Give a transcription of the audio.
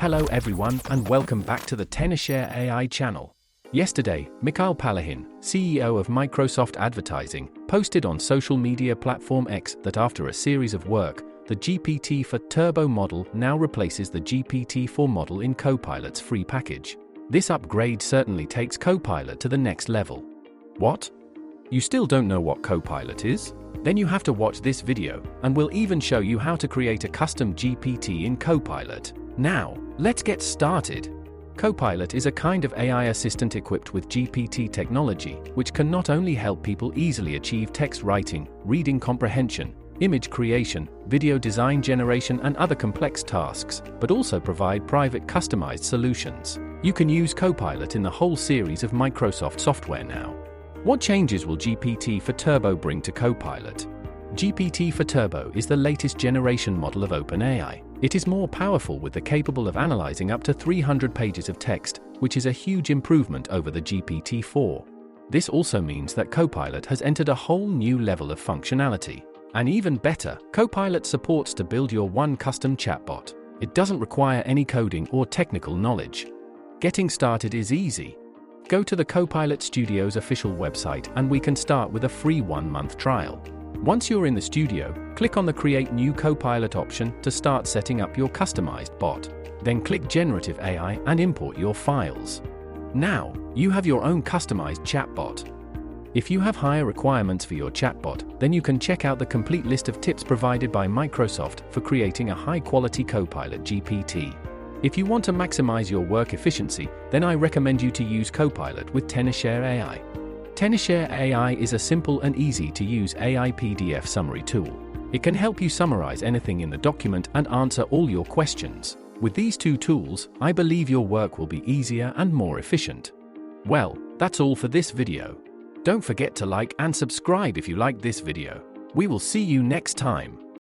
Hello everyone and welcome back to the Tenorshare AI channel. Yesterday, Mikhail Palahin, CEO of Microsoft Advertising, posted on social media platform X that after a series of work, the GPT-4 Turbo model now replaces the GPT-4 model in Copilot's free package. This upgrade certainly takes Copilot to the next level. What? You still don't know what Copilot is? Then you have to watch this video, and we'll even show you how to create a custom GPT in Copilot. Now, let's get started. Copilot is a kind of AI assistant equipped with GPT technology, which can not only help people easily achieve text writing, reading comprehension, image creation, video design generation and other complex tasks, but also provide private customized solutions. You can use Copilot in the whole series of Microsoft software now. What changes will GPT-4 Turbo bring to Copilot? GPT-4 Turbo is the latest generation model of OpenAI. It is more powerful with the capable of analyzing up to 300 pages of text, which is a huge improvement over the GPT-4. This also means that Copilot has entered a whole new level of functionality. And even better, Copilot supports to build your one custom chatbot. It doesn't require any coding or technical knowledge. Getting started is easy. Go to the Copilot Studio's official website and we can start with a free 1-month trial. Once you're in the studio, click on the Create New Copilot option to start setting up your customized bot. Then click Generative AI and import your files. Now, you have your own customized chatbot. If you have higher requirements for your chatbot, then you can check out the complete list of tips provided by Microsoft for creating a high-quality Copilot GPT. If you want to maximize your work efficiency, then I recommend you to use Copilot with Tenorshare AI. Tenorshare AI is a simple and easy-to-use AI PDF summary tool. It can help you summarize anything in the document and answer all your questions. With these two tools, I believe your work will be easier and more efficient. Well, that's all for this video. Don't forget to like and subscribe if you like this video. We will see you next time.